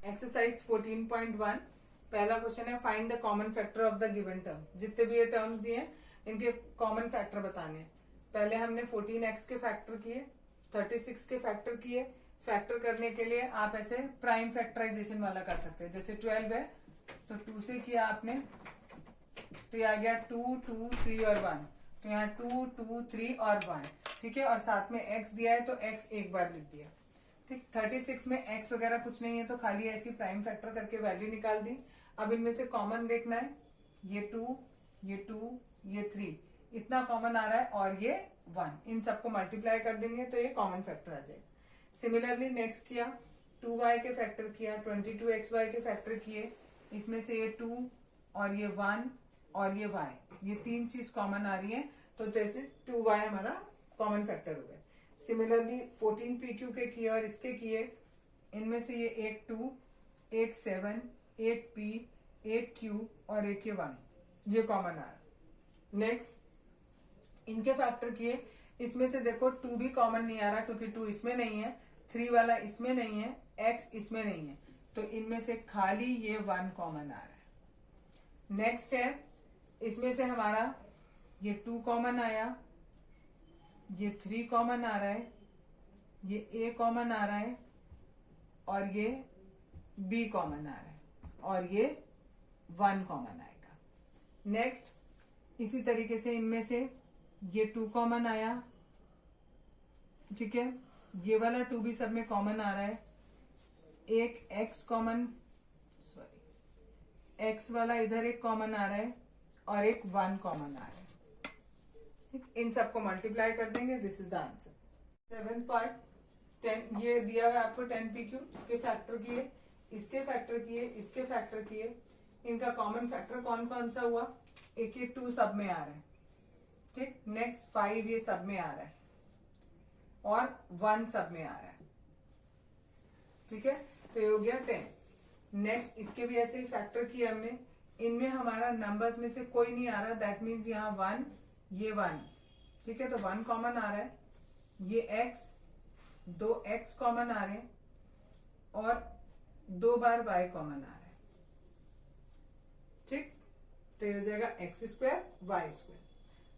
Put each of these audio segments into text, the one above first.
Exercise 14.1 पहला question है find the common factor of the given term. जितने भी ये टर्म्स दिए हैं इनके कॉमन फैक्टर बताने हैं। पहले हमने 14x के फैक्टर किए, 36 के फैक्टर किए। फैक्टर करने के लिए आप ऐसे प्राइम फैक्टराइजेशन वाला कर सकते हैं। जैसे 12 है तो 2 से किया आपने तो ये आ गया 2, 2, 3 और 1। तो यहाँ 2, 2, 3 और 1, ठीक है। और साथ में x दिया है तो x एक बार लिख दिया, ठीक। 36 में x वगैरह कुछ नहीं है तो खाली ऐसी प्राइम फैक्टर करके वैल्यू निकाल दी। अब इनमें से कॉमन देखना है, ये 2, ये 2, ये 3, इतना कॉमन आ रहा है और ये 1। इन सबको मल्टीप्लाई कर देंगे तो ये कॉमन फैक्टर आ जाएगा। सिमिलरली नेक्स्ट किया, 2y के फैक्टर किया, 22xy के फैक्टर किए। इसमें से ये 2 और ये 1 और ये y, ये तीन चीज कॉमन आ रही है तो जैसे 2y हमारा कॉमन फैक्टर हो गया। सिमिलरली 14pq के किए और इसके किए। इनमें से ये एक 2, एक 7, एक p, एक q और एक ये 1, ये कॉमन आ रहा। नेक्स्ट इनके फैक्टर किए। इसमें से देखो 2 भी कॉमन नहीं आ रहा क्योंकि 2 इसमें नहीं है, 3 वाला इसमें नहीं है, x इसमें नहीं है, तो इनमें से खाली ये 1 कॉमन आ रहा है। नेक्स्ट है, इसमें से हमारा ये 2 कॉमन आया, ये 3 कॉमन आ रहा है, ये a कॉमन आ रहा है और ये b कॉमन आ रहा है और ये 1 कॉमन आएगा। नेक्स्ट इसी तरीके से इनमें से ये 2 कॉमन आया, ठीक है। ये वाला 2 भी सब में कॉमन आ रहा है। एक x कॉमन, सॉरी x वाला इधर एक कॉमन आ रहा है और एक 1 कॉमन आ रहा है, ठीक। इन सबको मल्टीप्लाई कर देंगे, this is the answer. 7th part 10, ये दिया हुआ है आपको 10pq, इसके फैक्टर किए, इसके फैक्टर किए, इसके फैक्टर किए। इनका कॉमन फैक्टर कौन कौन सा हुआ, एक ये 2 सब में आ रहा है, ठीक। नेक्स्ट 5 ये सब में आ रहा है और 1 सब में आ रहा है, ठीक है। तो ये हो गया 10। नेक्स्ट इसके भी ऐसे ही फैक्टर किए हमने। इनमें हमारा नंबर्स में से कोई नहीं आ रहा, दैट मीन्स यहाँ 1, ये 1, ठीक है। तो 1 कॉमन आ रहा है। ये x, 2x कॉमन आ रहे हैं और 2 बार y कॉमन आ रहा है, ठीक। तो ये हो जाएगा x² y²।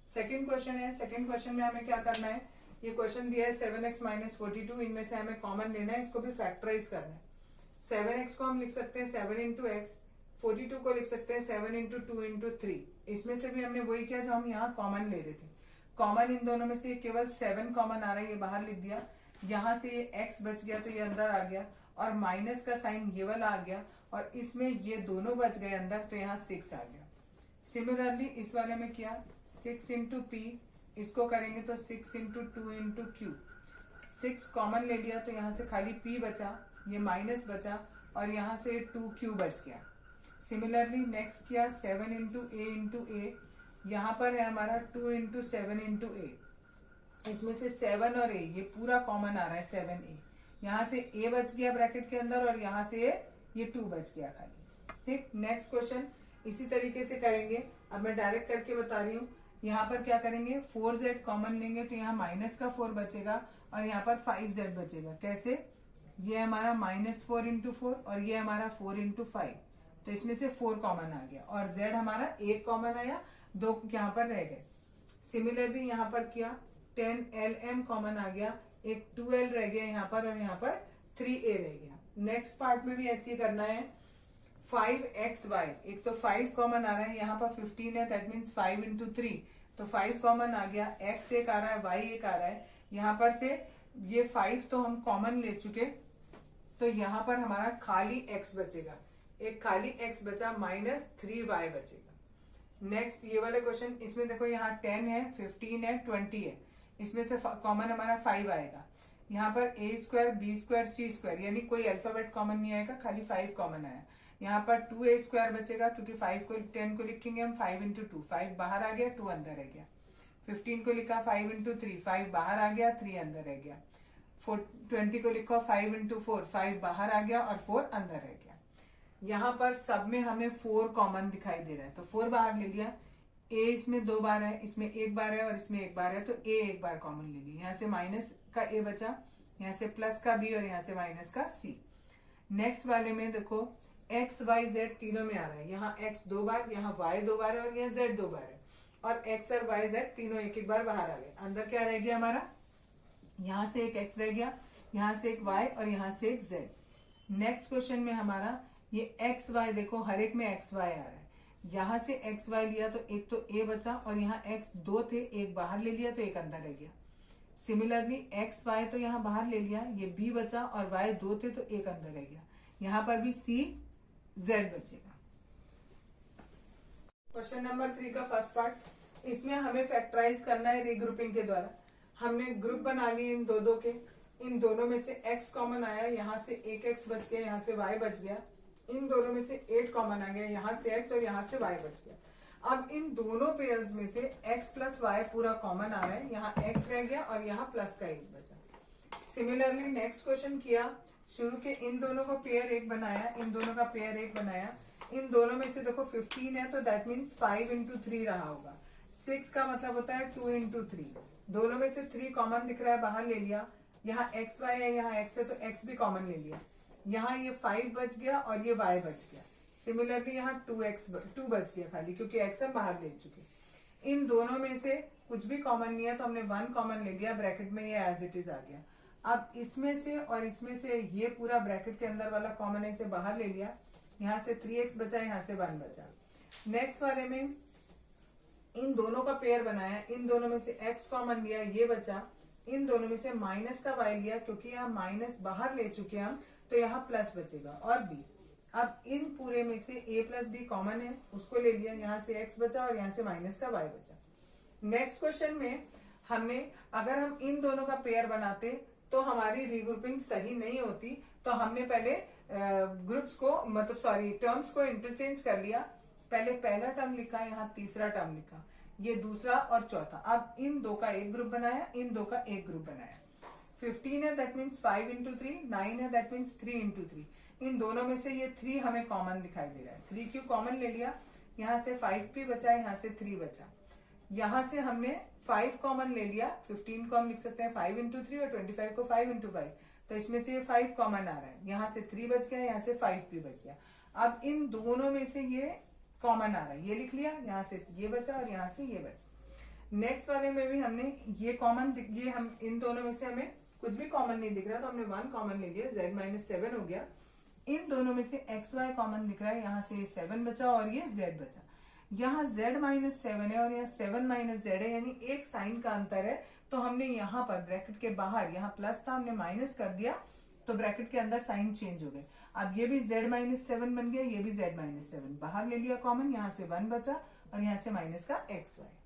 सेकेंड क्वेश्चन है। सेकेंड क्वेश्चन में हमें क्या करना है, ये क्वेश्चन दिया है 7x - 42, इनमें से हमें कॉमन लेना है, इसको भी फैक्टराइज करना है। 7x को हम लिख सकते हैं 7 × x, 42 को लिख सकते हैं 7 × 2 × 3। इसमें से भी हमने वही किया जो हम यहाँ कॉमन ले रहे थे। कॉमन इन दोनों में से केवल 7 कॉमन आ रहा है, ये बाहर लिख दिया। यहाँ से ये x बच गया तो ये अंदर आ गया और माइनस का साइन ये वाला आ गया और इसमें ये दोनों बच गए अंदर तो यहाँ 6 आ गया। सिमिलरली इस वाले में किया 6 × p, इसको करेंगे तो 6 × 2 × q। 6 कॉमन ले लिया तो यहाँ से खाली p बचा, ये माइनस बचा और यहाँ से 2q बच गया। सिमिलरली नेक्स्ट किया 7 × a, यहाँ पर है हमारा 2 × 7 × a। इसमें से 7 और a ये पूरा कॉमन आ रहा है, 7a। यहाँ से a बच गया ब्रैकेट के अंदर और यहाँ से ये 2 बच गया खाली, ठीक। नेक्स्ट क्वेश्चन इसी तरीके से करेंगे। अब मैं डायरेक्ट करके बता रही हूँ। यहाँ पर क्या करेंगे, 4z कॉमन लेंगे तो यहाँ माइनस का 4 बचेगा और यहाँ पर 5z बचेगा। कैसे, ये हमारा -4 × 4 और ये हमारा 4 × 5, तो इसमें से 4 कॉमन आ गया और z हमारा 1 कॉमन आया, 2 यहाँ पर रह गए। सिमिलरली यहाँ पर किया 10lm कॉमन आ गया, एक 2l रह गया यहाँ पर और यहाँ पर 3a रह गया। नेक्स्ट पार्ट में भी ऐसे ही करना है। 5xy, एक तो 5 कॉमन आ रहा है, यहाँ पर 15 है, दैट मीन्स 5 × 3, तो 5 कॉमन आ गया, x एक आ रहा है, y एक आ रहा है। यहाँ पर से ये 5 तो हम कॉमन ले चुके, तो यहाँ पर हमारा खाली x बचेगा, एक खाली x बचा, -3y बचेगा। नेक्स्ट ये वाले क्वेश्चन, इसमें देखो यहाँ 10 है, 15 है, 20 है, इसमें से कॉमन हमारा 5 आएगा। यहाँ पर a² b² c² यानी कोई अल्फाबेट कॉमन नहीं आएगा, खाली 5 कॉमन आया। यहाँ पर 2a² बचेगा क्योंकि 5 को 10 को लिखेंगे हम 5 × 2, 5 बाहर आ गया, 2 अंदर रह गया। 15 को लिखा 5 × 3, 5 बाहर आ गया, 3 अंदर रह गया। 20 को लिखा 5 × 4, 5 बाहर आ गया और 4 अंदर रह गया। यहाँ पर सब में हमें 4 कॉमन दिखाई दे रहा है तो 4 बाहर ले लिया। a इसमें 2 बार है, इसमें 1 बार है और इसमें 1 बार है, तो a 1 बार कॉमन ले लिया। यहाँ से माइनस का a बचा, यहाँ से प्लस का b और यहाँ से माइनस का c। नेक्स्ट वाले में देखो एक्स वाई जेड तीनों में आ रहा है, यहाँ एक्स 2 बार, यहाँ वाई 2 बार है और यहाँ जेड 2 बार है, और एक्स और वाई जेड तीनों एक एक बार बाहर आ गए। अंदर क्या रह गया हमारा, यहाँ से एक एक्स रह गया, यहाँ से एक वाई और यहाँ से एक जेड। नेक्स्ट क्वेश्चन में हमारा ये एक्स वाई, देखो हर एक में एक्स वाई आ रहा है, यहाँ से एक्स वाई लिया तो एक तो ए बचा, और यहाँ एक्स 2 थे, एक बाहर ले लिया तो एक अंदर रह गया। सिमिलरली एक्स वाई तो यहाँ बाहर ले लिया, ये बी बचा, और वाई 2 थे तो एक अंदर रह गया, यहाँ पर भी सी जेड बचेगा। क्वेश्चन नंबर 3 का फर्स्ट पार्ट, इसमें हमें फैक्टराइज करना है रीग्रुपिंग के द्वारा। हमने ग्रुप बना लिए इन दो के, इन दोनों में से x कॉमन आया, यहाँ से एक x बच गया, यहाँ से y बच गया, इन दोनों में से 8 कॉमन आ गया, यहाँ से x और यहाँ से y बच गया। अब इन दोनों पेयर्स में से x प्लस वाई पूरा कॉमन आ रहा है, यहाँ x रह गया और यहाँ प्लस का 1 बचा। सिमिलरली नेक्स्ट क्वेश्चन किया, शुरू के इन दोनों का पेयर 1 बनाया, इन दोनों का पेयर 1 बनाया, इन दोनों में से देखो 15 है तो दैट मीन्स 5 into 3 रहा होगा। 6 का मतलब होता है 2 into 3, दोनों में से 3 कॉमन दिख रहा है, बाहर ले लिया, यहाँ एक्स वाई है, यहाँ एक्स है तो एक्स भी कॉमन ले लिया, यहाँ ये 5 बच गया और ये y बच गया। सिमिलरली यहाँ 2 बच गया खाली, क्योंकि x हम बाहर ले चुके। इन दोनों में से कुछ भी कॉमन नहीं है तो हमने 1 कॉमन ले लिया, ब्रैकेट में ये एज इट इज आ गया। अब इसमें से और इसमें से ये पूरा ब्रैकेट के अंदर वाला कॉमन है, इसे बाहर ले लिया, यहाँ से 3x बचा, यहाँ से 1 बचा। नेक्स्ट वाले में इन दोनों का पेयर बनाया, इन दोनों में से x कॉमन लिया, ये बचा, इन दोनों में से माइनस का y लिया, क्योंकि यहाँ माइनस बाहर ले चुके हैं हम तो यहाँ प्लस बचेगा, और b। अब इन पूरे में से a प्लस बी कॉमन है, उसको ले लिया, यहाँ से x बचा और यहाँ से माइनस का y बचा। नेक्स्ट क्वेश्चन में हमने, अगर हम इन दोनों का पेयर बनाते तो हमारी रीग्रुपिंग सही नहीं होती, तो हमने पहले ग्रुप्स को मतलब सॉरी टर्म्स को इंटरचेंज कर लिया। पहले पहला टर्म लिखा, यहाँ तीसरा टर्म लिखा, ये दूसरा और चौथा। अब इन दो का एक ग्रुप बनाया, इन दो का एक ग्रुप बनाया। 15 है दैट मीन्स 5 into 3, 9 है दैट मीन्स 3 into 3। इन दोनों में से ये 3 हमें कॉमन दिखाई दे रहा है, 3 क्यों कॉमन ले लिया, यहाँ से 5 भी बचा, यहाँ से 3 बचा, यहाँ से हमने 5 कॉमन ले लिया, 15 को हम लिख सकते हैं 5 into 3 और 25 को 5 into 5, तो इसमें से ये 5 कॉमन आ रहा है, यहाँ से 3 बच गया, यहाँ से 5 भी बच गया। अब इन दोनों में से ये कॉमन आ रहा है, ये लिख लिया, यहाँ से ये बचा और यहाँ से ये बचा। नेक्स्ट वाले में भी हमने ये कॉमन, ये हम इन दोनों में से हमें कुछ भी कॉमन नहीं दिख रहा तो हमने 1 कॉमन ले लिया, z-7 हो गया। इन दोनों में से एक्स वाई कॉमन दिख रहा है, यहाँ से 7 बचा और ये z बचा। यहाँ z-7 है और यहाँ 7 - z है, यानी एक साइन का अंतर है, तो हमने यहाँ पर ब्रैकेट के बाहर, यहाँ प्लस था हमने माइनस कर दिया, तो ब्रैकेट के अंदर साइन चेंज हो गए। अब ये भी z-7 बन गया, ये भी z-7 बाहर ले लिया कॉमन, यहाँ से 1 बचा और यहाँ से माइनस का एक्स वाई।